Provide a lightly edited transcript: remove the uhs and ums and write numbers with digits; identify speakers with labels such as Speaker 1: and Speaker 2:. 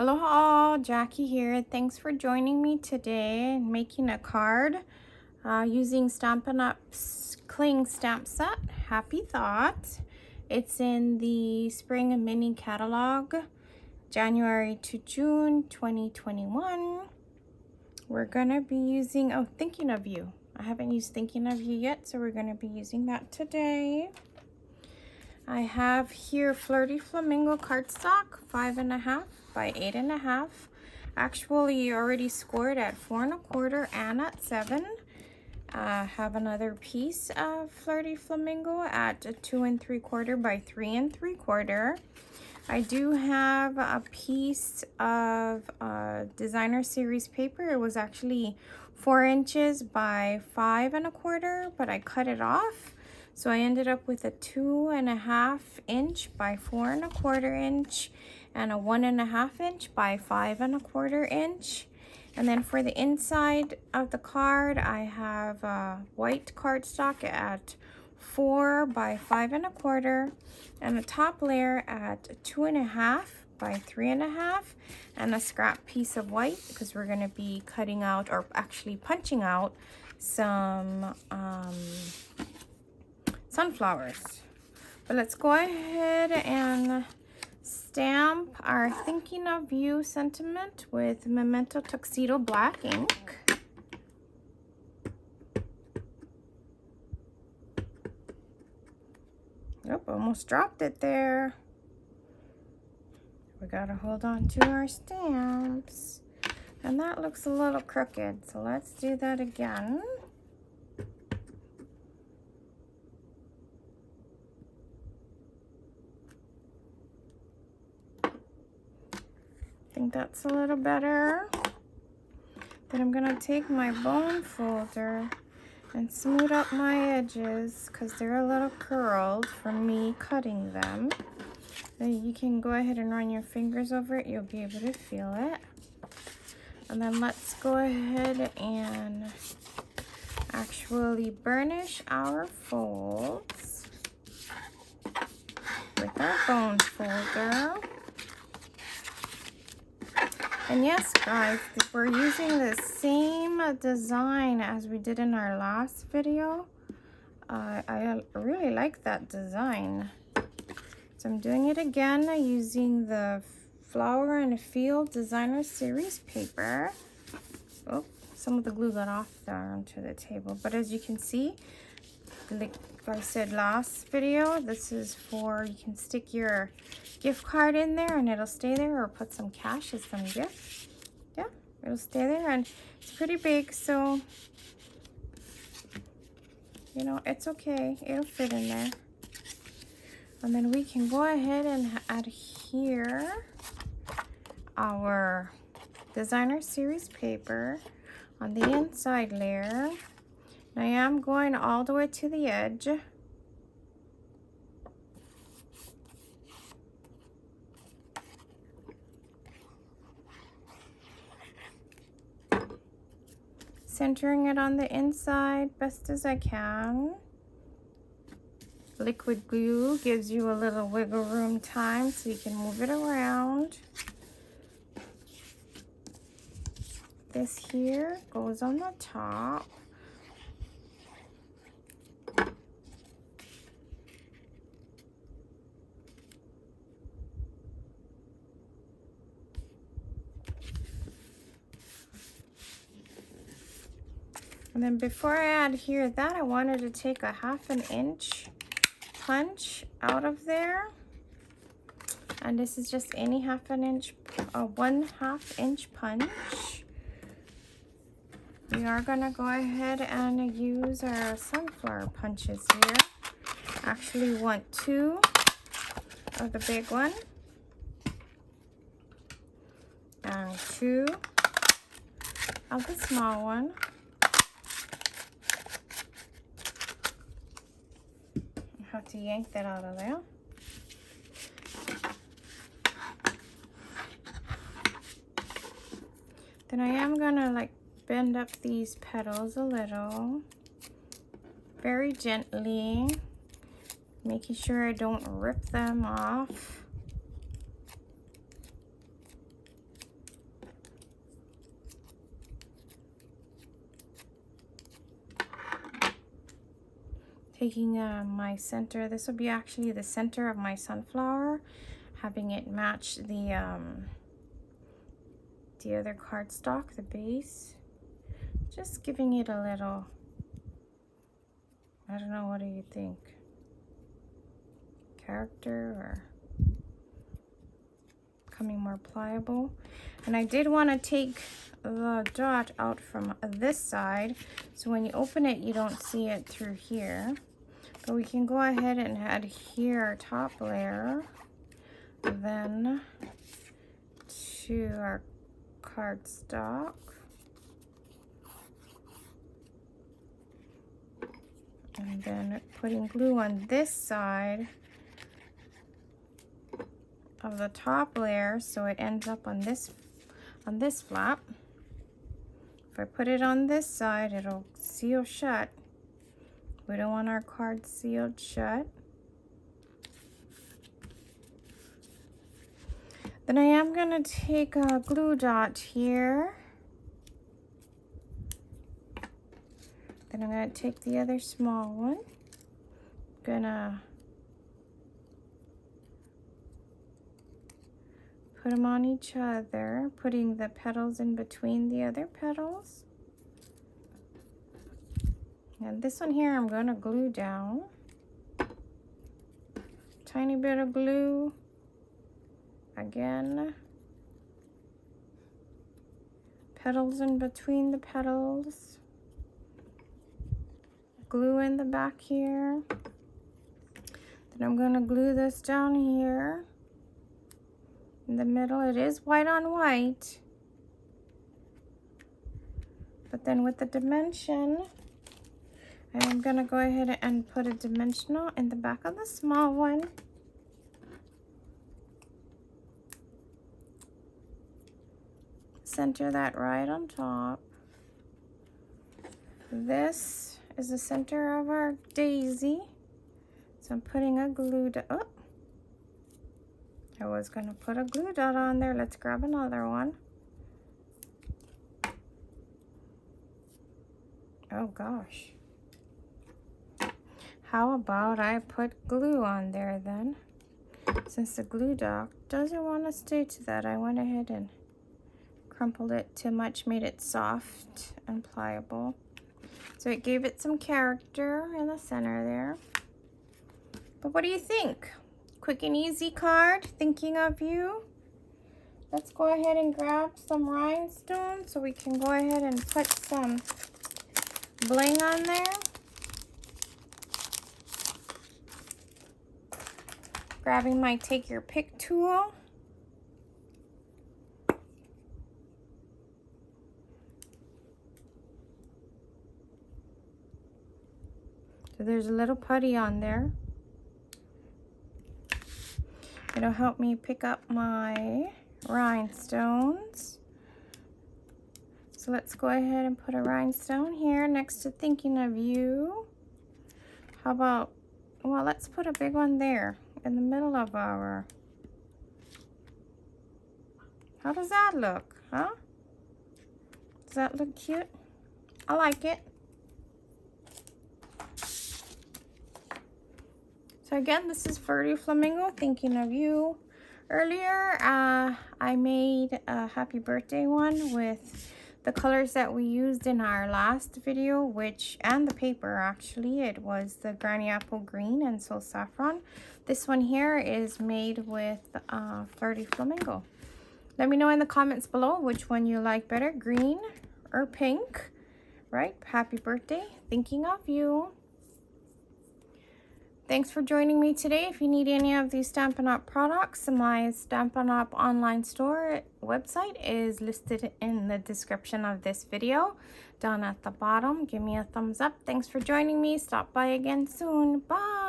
Speaker 1: Aloha all, Jackie here. Thanks for joining me today and making a card using Stampin' Up's Cling Stamp Set, Happy Thought. It's in the Spring Mini Catalog, January to June 2021. We're gonna be using, Thinking of You. I haven't used Thinking of You yet, so we're gonna be using that today. I have here Flirty Flamingo cardstock, 5.5 by 8.5. Actually already scored at 4 1/4 and at 7. Have another piece of Flirty Flamingo at 2 3/4 by 3 3/4. I do have a piece of designer series paper. It was actually 4 inches by 5 1/4, but I cut it off. So I ended up with a 2.5 inch by 4 1/4 inch and a 1.5 inch by 5 1/4 inch. And then for the inside of the card, I have white cardstock at 4 by 5 1/4 and a top layer at 2.5 by 3.5 and a scrap piece of white because we're going to be cutting out, or actually punching out, some sunflowers. But let's go ahead and stamp our Thinking of You sentiment with Memento Tuxedo black ink. Oh, almost dropped it there. We gotta hold on to our stamps. And that looks a little crooked, so let's do that again. I think that's a little better. Then I'm gonna take my bone folder and smooth up my edges because they're a little curled from me cutting them. Then you can go ahead and run your fingers over it. You'll be able to feel it. And then let's go ahead and actually burnish our folds with our bone folder. And yes, guys, we're using the same design as we did in our last video. I really like that design. So I'm doing it again using the Flower and Field Designer Series paper. Oh, some of the glue got off there onto the table. But as you can see, like I said last video, this is for, you can stick your gift card in there and it'll stay there, or put some cash as some gift. Yeah, it'll stay there, and it's pretty big, so you know, it's okay, it'll fit in there. And then we can go ahead and adhere our designer series paper on the inside layer. I am going all the way to the edge. Centering it on the inside best as I can. Liquid glue gives you a little wiggle room time so you can move it around. This here goes on the top. And then before I adhere that, I wanted to take a 1/2 inch punch out of there. And this is just any 1/2 inch, 1/2 inch punch. We are gonna go ahead and use our sunflower punches here. Actually want 2 of the big one and 2 of the small one. Have to yank that out of there. Then I am gonna like bend up these petals a little, very gently, making sure I don't rip them off. taking my center, this will be actually the center of my sunflower, having it match the other cardstock, the base. Just giving it a little, I don't know, what do you think? Character, or becoming more pliable. And I did want to take the dot out from this side, so when you open it you don't see it through here. But we can go ahead and adhere our top layer then to our cardstock. And then putting glue on this side of the top layer so it ends up on this flap. If I put it on this side, it'll seal shut. We don't want our card sealed shut. Then I am going to take a glue dot here. Then I'm going to take the other small one. Gonna put them on each other, putting the petals in between the other petals. And this one here I'm going to glue down. Tiny bit of glue. Again. Petals in between the petals. Glue in the back here. Then I'm going to glue this down here. In the middle, it is white on white. But then with the dimension, I'm going to go ahead and put a dimensional in the back of the small one. Center that right on top. This is the center of our daisy. So I'm putting a glue dot. Oh, I was going to put a glue dot on there. Let's grab another one. Oh gosh. How about I put glue on there then? Since the glue dot doesn't want to stay to that, I went ahead and crumpled it too much, made it soft and pliable. So it gave it some character in the center there. But what do you think? Quick and easy card, thinking of you. Let's go ahead and grab some rhinestones so we can go ahead and put some bling on there. Grabbing my take your pick tool. So there's a little putty on there. It'll help me pick up my rhinestones. So let's go ahead and put a rhinestone here next to thinking of you. How about, well, let's put a big one there in the middle of our, how does that look, huh? Does that look cute? I like it. So again, this is Furry Flamingo, thinking of you. Earlier, I made a happy birthday one with the colors that we used in our last video, and the paper actually. It was the Granny Apple Green and Soul Saffron. This one here is made with Flirty Flamingo. Let me know in the comments below which one you like better, green or pink, right? Happy birthday, thinking of you. Thanks for joining me today. If you need any of these Stampin' Up products, my Stampin' Up online store website is listed in the description of this video down at the bottom. Give me a thumbs up. Thanks for joining me. Stop by again soon. Bye.